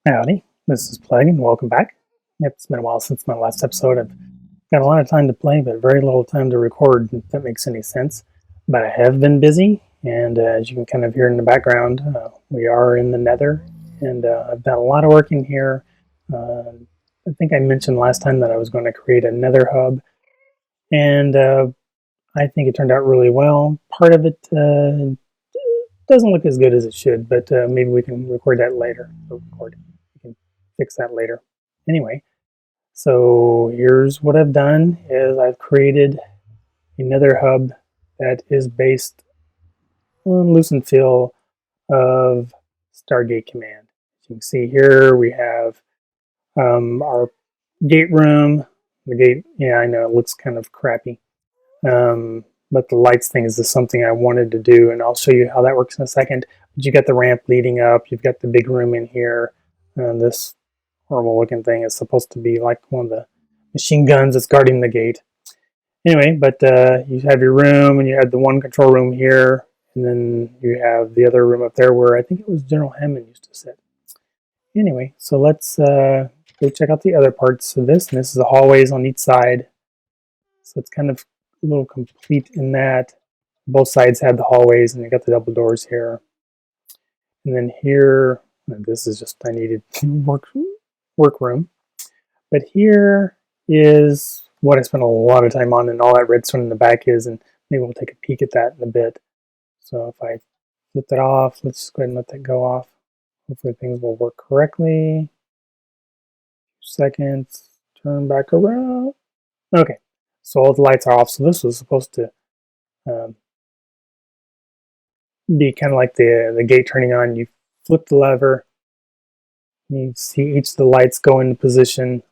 Howdy, this is Plleg, and welcome back. Yep, it's been a while since my last episode. I've got a lot of time to play, but very little time to record, if that makes any sense. But I have been busy, and as you can kind of hear in the background, we are in the Nether, and I've done a lot of work in here. I think I mentioned last time that I was going to create a Nether hub, and I think it turned out really well. Part of it doesn't look as good as it should, but maybe we can record that later. We can fix that later. Anyway, so here's what I've done is I've created another hub that is based on loose and fill of Stargate Command. As you can see here, we have our gate room. The gate, yeah, I know it looks kind of crappy. But the lights thing is just something I wanted to do, and I'll show you how that works in a second. But you got the ramp leading up, you've got the big room in here, and this horrible looking thing is supposed to be like one of the machine guns that's guarding the gate. Anyway, but you have your room, and you have the one control room here, and then you have the other room up there where I think it was General Hammond used to sit. Anyway, so let's go check out the other parts of this, and this is the hallways on each side. So it's kind of a little complete in that both sides have the hallways, and you got the double doors here. And then here, this is just I needed workroom. But here is what I spent a lot of time on, and all that redstone in the back is, and maybe we'll take a peek at that in a bit. So if I flip that off, let's just go ahead and let that go off. Hopefully things will work correctly. 2 seconds, turn back around. Okay. So all the lights are off. So this was supposed to be kind of like the gate turning on. You flip the lever, you see each of the lights go into position.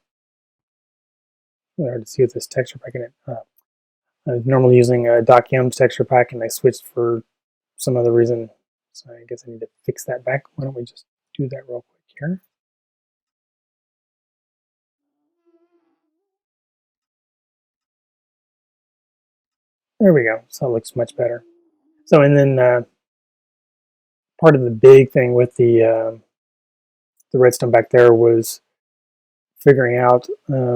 It's hard to see with this texture pack in it. I was normally using a Doc Yum's texture pack, and I switched for some other reason. So I guess I need to fix that back. Why don't we just do that real quick here? There we go. So it looks much better. So, and then part of the big thing with the redstone back there was figuring out,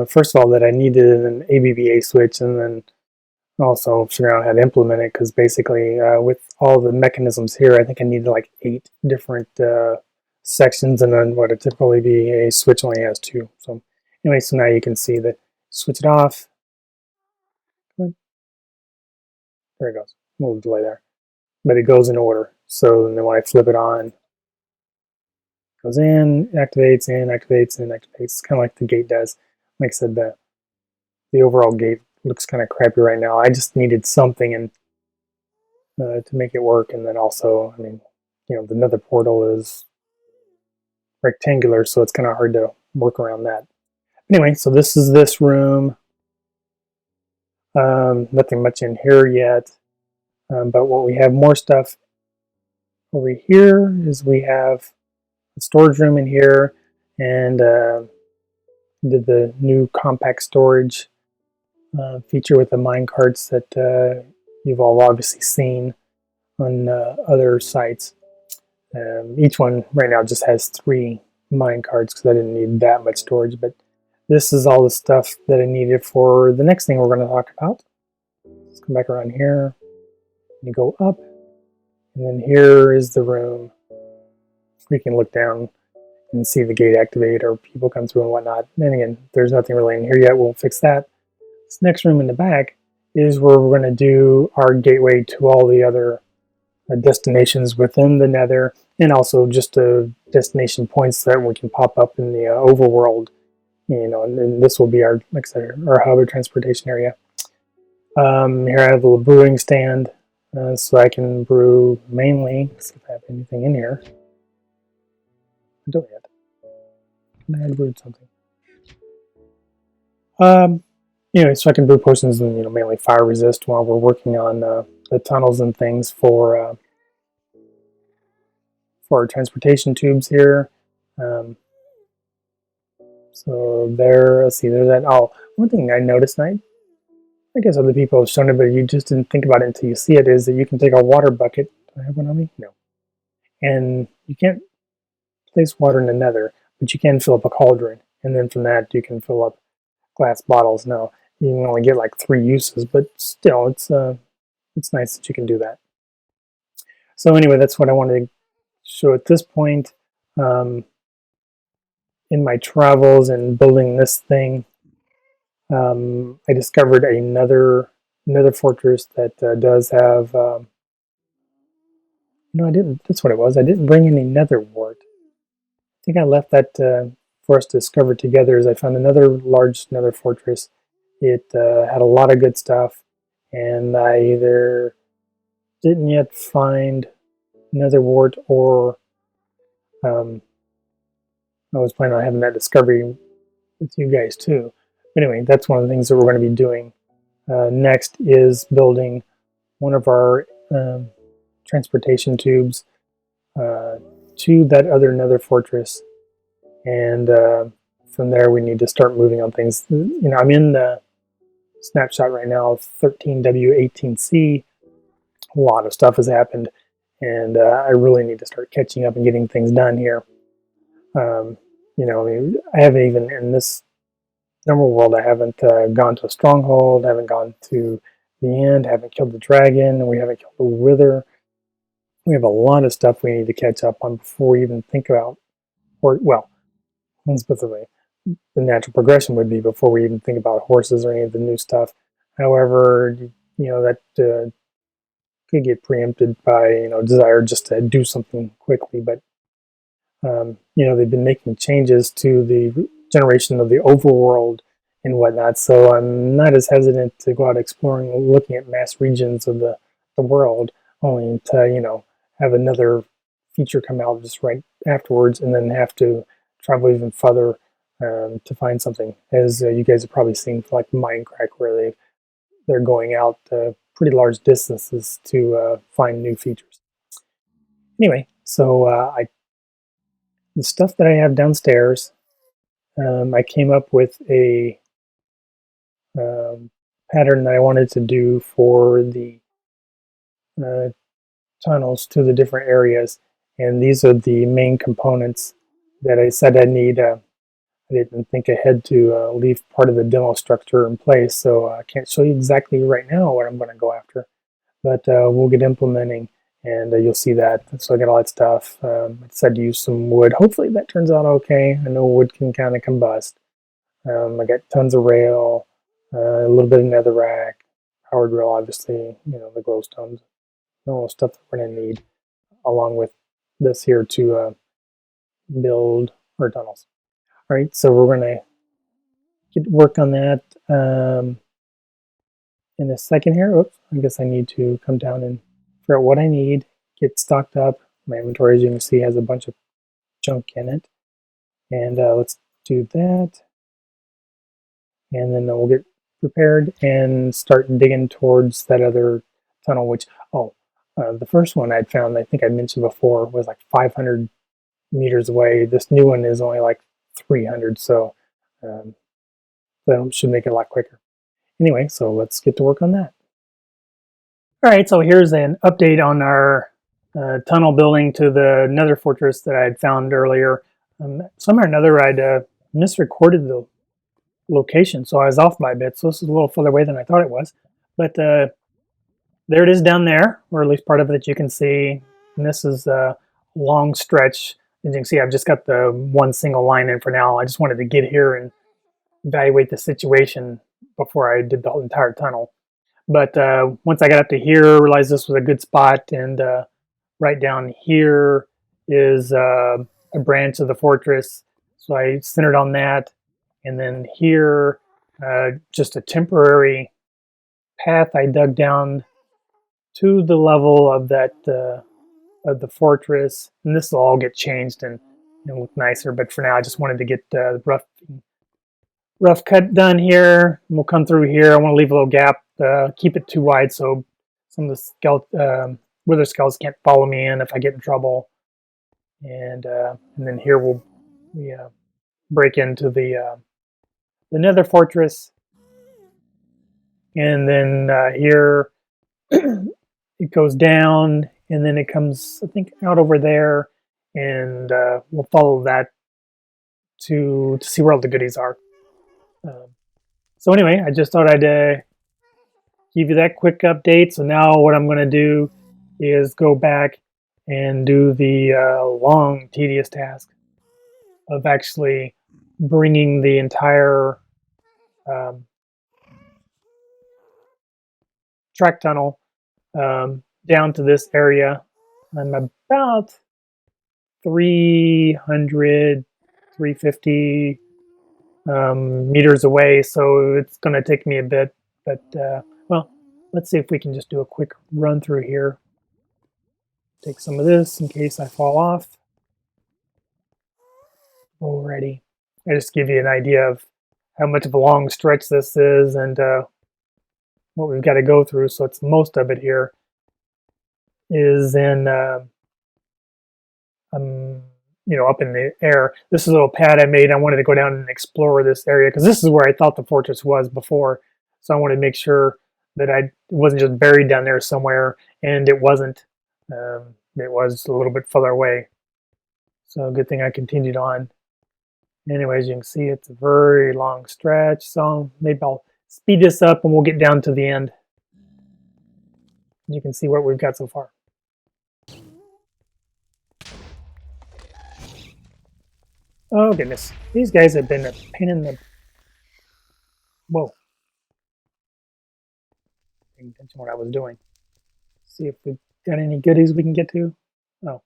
first of all, that I needed an ABBA switch, and then also figuring out how to implement it, because basically with all the mechanisms here, I think I needed like 8 different sections, and then what would typically be a switch only has 2. So anyway, so now you can see that switch it off. There it goes. A little delay there. But it goes in order. So then when I flip it on, it goes in, activates, activates. It's kind of like the gate does. Like I said, the overall gate looks kind of crappy right now. I just needed something and to make it work. And then also, I mean, you know, the Nether portal is rectangular, so it's kind of hard to work around that. Anyway, so this is this room. Nothing much in here yet. But what we have more stuff over here is we have a storage room in here, and did the new compact storage feature with the mine carts that you've all obviously seen on other sites. Each one right now just has 3 mine carts because I didn't need that much storage, but this is all the stuff that I needed for the next thing we're going to talk about. Let's come back around here. You go up, and then here is the room. We can look down and see the gate activate or people come through and whatnot. And again, there's nothing really in here yet. We'll fix that. This next room in the back is where we're going to do our gateway to all the other destinations within the Nether, and also just destination points that we can pop up in the overworld. You know, and this will be our, like I said, our hub or transportation area. Here I have a little brewing stand. So I can brew mainly. Let's see if I have anything in here. I don't yet. I had brewed something. Anyway, so I can brew potions and, you know, mainly fire resist while we're working on the tunnels and things for our transportation tubes here. So there, let's see, there's that. Oh, one thing I noticed, and I guess other people have shown it, but you just didn't think about it until you see it, is that you can take a water bucket. Do I have one on me? No. And you can't place water in the Nether, but you can fill up a cauldron, and then from that you can fill up glass bottles. Now you can only get like 3 uses, but still, it's nice that you can do that. So anyway, that's what I wanted to show at this point. In my travels and building this thing, I discovered another fortress that does have. No, I didn't. That's what it was. I didn't bring any nether wart. I think I left that for us to discover together. As I found another large nether fortress. It had a lot of good stuff, and I either didn't yet find nether wart, or I was planning on having that discovery with you guys too. But anyway, that's one of the things that we're going to be doing. Next is building one of our transportation tubes to that other nether fortress, and from there we need to start moving on things. You know, I'm in the snapshot right now of 13W18C. A lot of stuff has happened, and I really need to start catching up and getting things done here. You know, I mean, I haven't even, in this normal world, I haven't gone to a stronghold, haven't gone to the end, haven't killed the dragon, and we haven't killed the wither. We have a lot of stuff we need to catch up on before we even think about, or, well, let's put it this way, the natural progression would be before we even think about horses or any of the new stuff. However, you know, that could get preempted by, you know, desire just to do something quickly. But you know, they've been making changes to the generation of the overworld and whatnot, so I'm not as hesitant to go out exploring, looking at mass regions of the world, only to, you know, have another feature come out just right afterwards, and then have to travel even further to find something. As you guys have probably seen, like Minecraft, where they're going out pretty large distances to find new features. Anyway, so the stuff that I have downstairs, I came up with a pattern that I wanted to do for the tunnels to the different areas, and these are the main components that I said I need. I didn't think ahead to leave part of the demo structure in place, so I can't show you exactly right now what I'm going to go after, but we'll get implementing, and you'll see that. So I got all that stuff. I decided to use some wood. Hopefully that turns out okay. I know wood can kind of combust. I got tons of rail, a little bit of netherrack, powered rail, obviously, you know, the glowstones, all the stuff that we're going to need, along with this here to build our tunnels. All right, so we're going to get work on that in a second here. Oops, I guess I need to come down and figure out what I need, get stocked up. My inventory, as you can see, has a bunch of junk in it. And let's do that. And then we'll get prepared and start digging towards that other tunnel, which, the first one I'd found, I think I mentioned before, was like 500 meters away. This new one is only like 300, so that should make it a lot quicker. Anyway, so let's get to work on that. All right, so here's an update on our tunnel building to the nether fortress that I had found earlier. Somehow or another, I'd misrecorded the location, so I was off by a bit, so this is a little further away than I thought it was. But there it is down there, or at least part of it you can see. And this is a long stretch. As you can see, I've just got the one single line in for now. I just wanted to get here and evaluate the situation before I did the whole entire tunnel. But once I got up to here, I realized this was a good spot, and right down here is a branch of the fortress, so I centered on that. And then here, just a temporary path I dug down to the level of that of the fortress, and this will all get changed and look nicer. But for now, I just wanted to get the rough cut done here. And we'll come through here. I want to leave a little gap, keep it too wide so some of the wither skulls can't follow me in if I get in trouble. And then here we break into the nether fortress, and then here it goes down, and then it comes, I think, out over there, and we'll follow that to see where all the goodies are. So anyway, I just thought I'd give you that quick update. So now what I'm going to do is go back and do the long, tedious task of actually bringing the entire track tunnel down to this area. I'm about 300, 350 meters away, so it's going to take me a bit. But, well, let's see if we can just do a quick run through here. Take some of this in case I fall off. Alrighty. I just give you an idea of how much of a long stretch this is and what we've got to go through. So it's most of it here is in, you know, up in the air. This is a little pad I made. I wanted to go down and explore this area because this is where I thought the fortress was before. So I wanted to make sure that it wasn't just buried down there somewhere, and it wasn't. It was a little bit further away. So good thing I continued on. Anyway, as you can see, it's a very long stretch. So maybe I'll speed this up and we'll get down to the end. You can see what we've got so far. Oh goodness, these guys have been a pain in the... Whoa. Paying attention to what I was doing. See if we've got any goodies we can get to. Oh.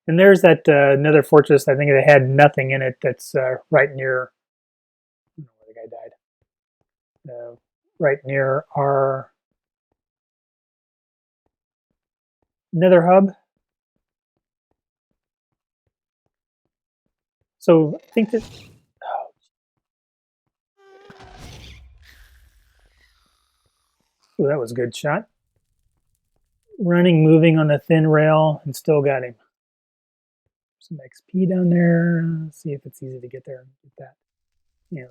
And there's that Nether fortress. I think it had nothing in it. That's right near... I don't know where the guy died. Right near our Nether hub. So I think that... Oh, that was a good shot. Running, moving on a thin rail, and still got him. Some XP down there. Let's see if it's easy to get there and get that. Yeah.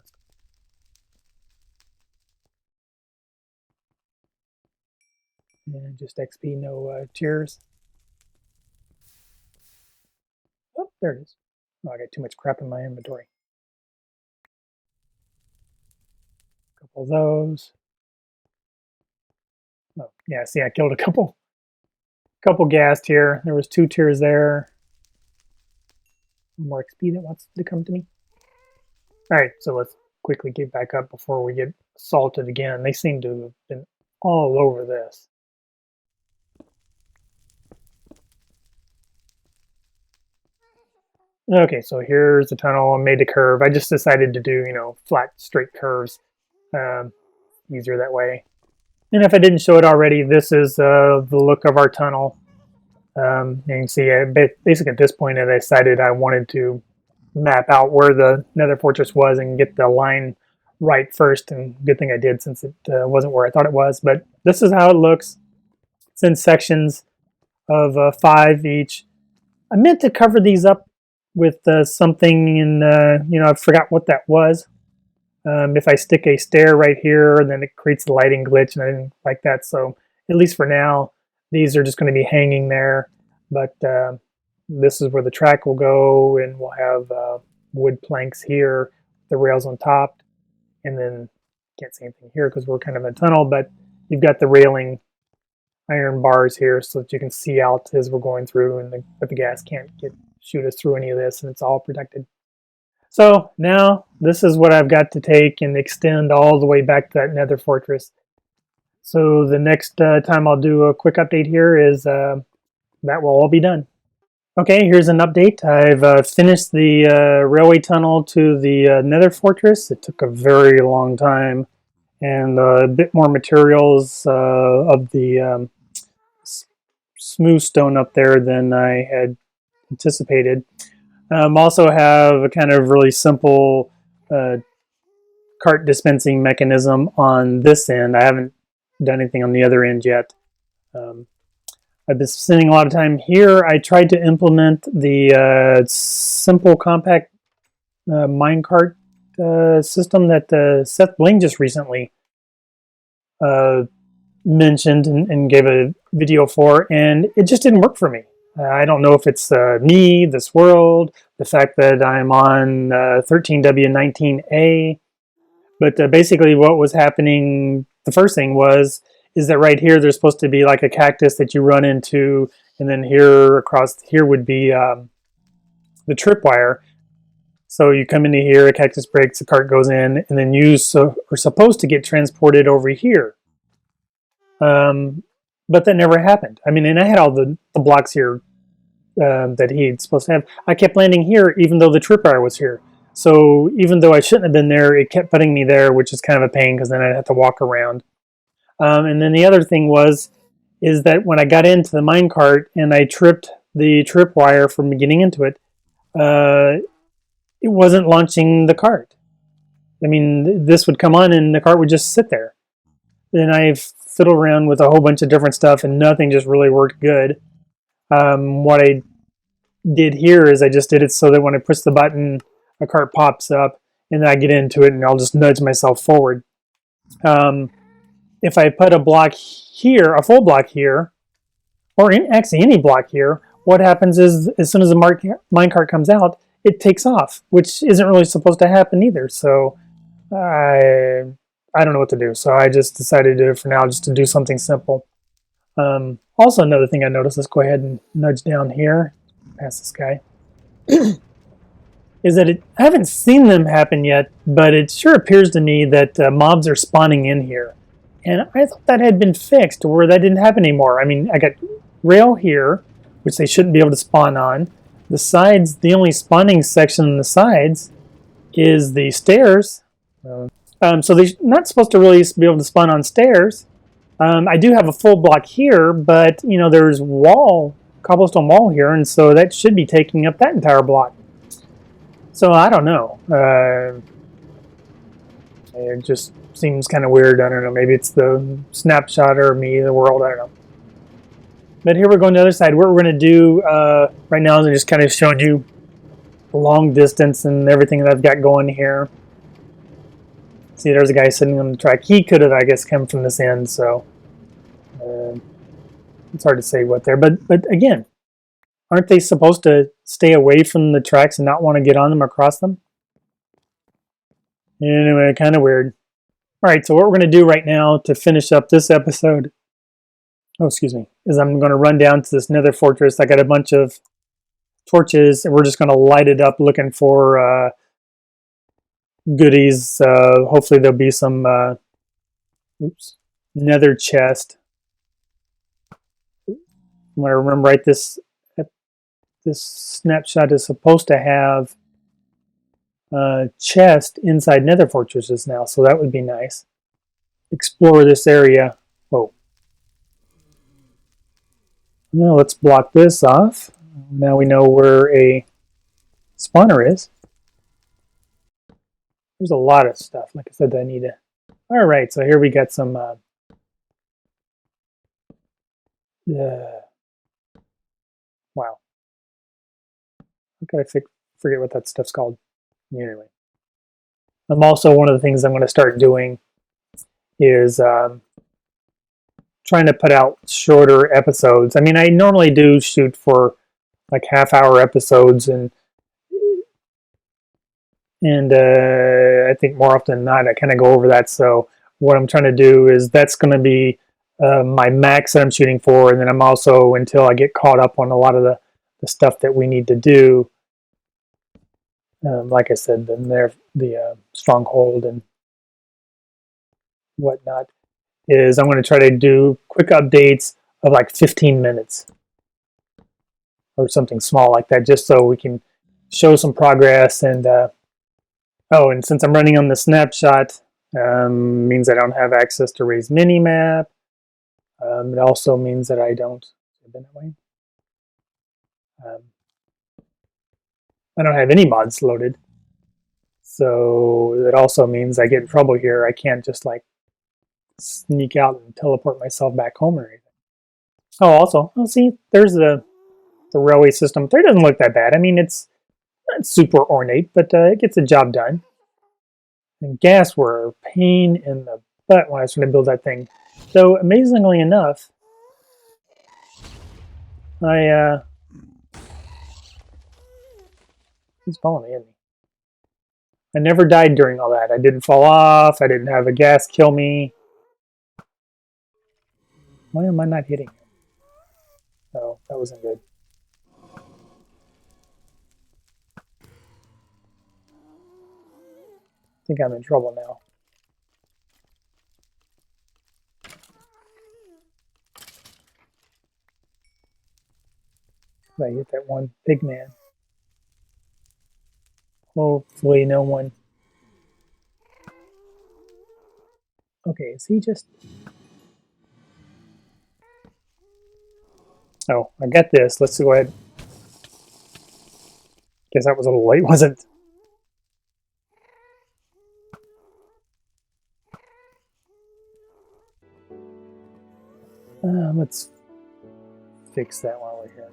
And just XP, no cheers. Oh, there it is. Oh, I got too much crap in my inventory. A couple of those. Oh, yeah, see, I killed a couple gassed here. There was 2 tiers there. More XP that wants to come to me. All right, so let's quickly get back up before we get assaulted again. They seem to have been all over this. Okay, so here's the tunnel. I made a curve. I just decided to do, you know, flat, straight curves. Easier that way. And if I didn't show it already, this is the look of our tunnel. You can see, basically at this point, I decided I wanted to map out where the Nether fortress was and get the line right first. And good thing I did, since it wasn't where I thought it was. But this is how it looks. It's in sections of 5 each. I meant to cover these up with something, and you know, I forgot what that was. If I stick a stair right here, then it creates a lighting glitch, and I didn't like that. So at least for now, these are just going to be hanging there. But this is where the track will go, and we'll have wood planks here, the rails on top, and then can't see anything here because we're kind of in a tunnel, but you've got the railing iron bars here so that you can see out as we're going through, and the gas can't shoot us through any of this, and it's all protected. So now this is what I've got to take and extend all the way back to that Nether fortress. So the next time I'll do a quick update here is that will all be done. Okay, here's an update. I've finished the railway tunnel to the Nether fortress. It took a very long time, and a bit more materials of the smooth stone up there than I had anticipated. Also have a kind of really simple cart dispensing mechanism on this end. I haven't done anything on the other end yet. I've been spending a lot of time here. I tried to implement the simple compact minecart system that Seth Bling just recently mentioned and gave a video for, and it just didn't work for me. I don't know if it's me, this world, the fact that I'm on 13W19A, but basically what was happening, the first thing is that right here there's supposed to be like a cactus that you run into, and then here across here would be the tripwire. So you come into here, a cactus breaks, the cart goes in, and then you are supposed to get transported over here. But that never happened. I mean, and I had all the blocks here that he's supposed to have. I kept landing here even though the tripwire was here. So even though I shouldn't have been there, it kept putting me there, which is kind of a pain because then I'd have to walk around. And then the other thing is that when I got into the minecart and I tripped the tripwire from getting into it, it wasn't launching the cart. I mean, this would come on and the cart would just sit there. Then I fiddled around with a whole bunch of different stuff and nothing just really worked good. What I did here is I just did it so that when I push the button, a cart pops up and then I get into it and I'll just nudge myself forward. If I put a block here, a full block here, or actually any block here, what happens is as soon as the minecart comes out, it takes off, which isn't really supposed to happen either. So I don't know what to do. So I just decided to, for now, just to do something simple. Also, another thing I noticed, let's go ahead and nudge down here, past this guy, is that I haven't seen them happen yet, but it sure appears to me that mobs are spawning in here. And I thought that had been fixed to where that didn't happen anymore. I mean, I got rail here, which they shouldn't be able to spawn on. The sides, the only spawning section on the sides is the stairs. So they're not supposed to really be able to spawn on stairs. I do have a full block here, but you know there's cobblestone wall here, and so that should be taking up that entire block. So I don't know. It just seems kind of weird. I don't know. Maybe it's the snapshot or me, the world. I don't know. But here we're going to the other side. What we're going to do right now is I just kind of showed you the long distance and everything that I've got going here. See, there's a guy sitting on the track. He could have, I guess, come from this end, so it's hard to say what there. But again, aren't they supposed to stay away from the tracks and not want to get on them or cross them? Anyway, kind of weird. All right, so what we're going to do right now to finish up this episode, is I'm going to run down to this nether fortress. I got a bunch of torches, and we're just going to light it up looking for goodies. Hopefully there'll be some nether chest. When I remember right, this snapshot is supposed to have chest inside nether fortresses now, so that would be nice. Explore this area. Whoa. Now let's block this off. Now we know where a spawner is. There's a lot of stuff, like I said, that I need to... Alright, so here we got some... wow. How could I forget what that stuff's called? Anyway. Also, one of the things I'm going to start doing is trying to put out shorter episodes. I mean, I normally do shoot for like half-hour episodes, and I think more often than not, I kind of go over that. So what I'm trying to do is that's going to be my max that I'm shooting for, and then I'm also, until I get caught up on a lot of the stuff that we need to do, like I said, the stronghold and whatnot, is I'm going to try to do quick updates of like 15 minutes or something small like that, just so we can show some progress. And oh, and since I'm running on the snapshot, means I don't have access to Ray's minimap. It also means that I don't... I don't have any mods loaded. So it also means I get in trouble here. I can't just like sneak out and teleport myself back home or anything. Oh, also, see, there's the railway system. There doesn't look that bad. I mean, it's not super ornate, but it gets the job done. And gas were a pain in the butt when I was trying to build that thing. So amazingly enough, I He's following me, isn't he? I never died during all that. I didn't fall off. I didn't have a gas kill me. Why am I not hitting him? Oh, that wasn't good. I think I'm in trouble now. I hit that one big man. Hopefully no one... Okay, is he just... Oh, I got this. Let's go ahead. Guess that was a little late, wasn't it? Let's fix that while we're here.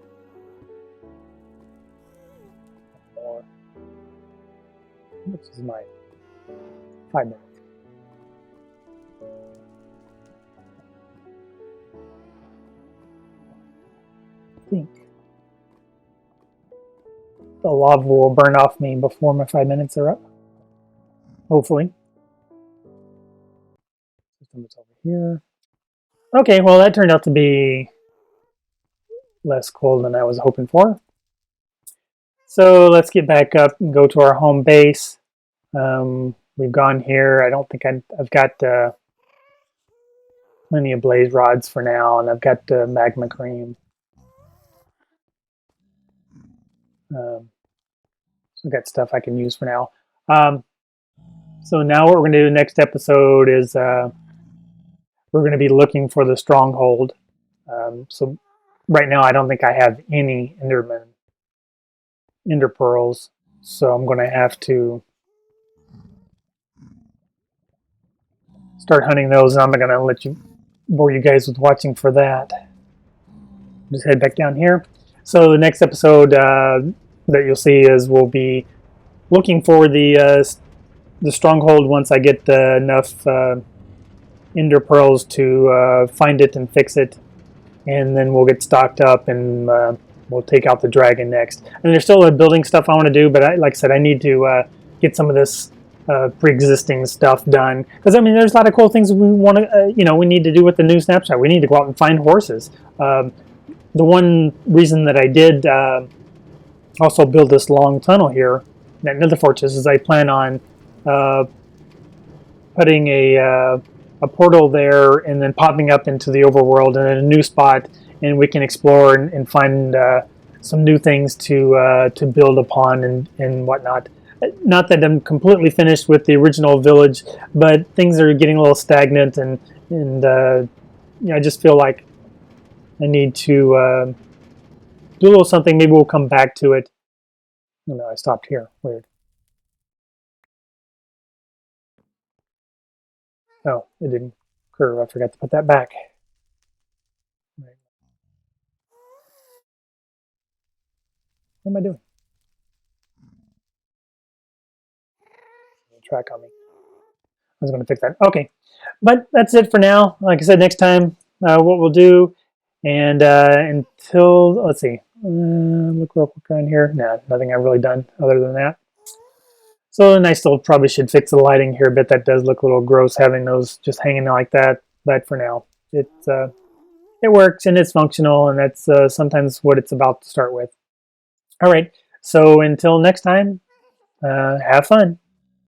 Or... Which is my 5 minutes. I think the lava will burn off me before my 5 minutes are up. Hopefully. System is over here. Okay, well that turned out to be less cold than I was hoping for. So let's get back up and go to our home base. We've gone here. I don't think I've got plenty of blaze rods for now, and I've got magma cream. So I've got stuff I can use for now. So now what we're going to do next episode is we're going to be looking for the stronghold. So right now I don't think I have any ender pearls, so I'm going to have to start hunting those, and I'm going to bore you guys with watching for that. Just head back down here. So the next episode that you'll see is we'll be looking for the stronghold once I get enough ender pearls to find it and fix it, and then we'll get stocked up and we'll take out the dragon next. And there's still building stuff I want to do, but like I said, I need to get some of this pre-existing stuff done, because I mean there's a lot of cool things we want to we need to do with the new snapshot. We need to go out and find horses. The one reason that I did also build this long tunnel here at Nether Fortress is I plan on putting a portal there and then popping up into the overworld and in a new spot, and we can explore and find some new things to build upon and whatnot. Not that I'm completely finished with the original village, but things are getting a little stagnant, and I just feel like I need to do a little something. Maybe we'll come back to it. Oh no, I stopped here. Weird. Oh, it didn't curve. I forgot to put that back. Right. What am I doing? Track on me. I was going to fix that. Okay, but that's it for now. Like I said, next time what we'll do, and until, let's see, look real quick around here. Nah, nothing I've really done other than that. So then I still probably should fix the lighting here a bit. That does look a little gross having those just hanging like that. But for now, it works and it's functional, and that's sometimes what it's about to start with. All right, so until next time, have fun.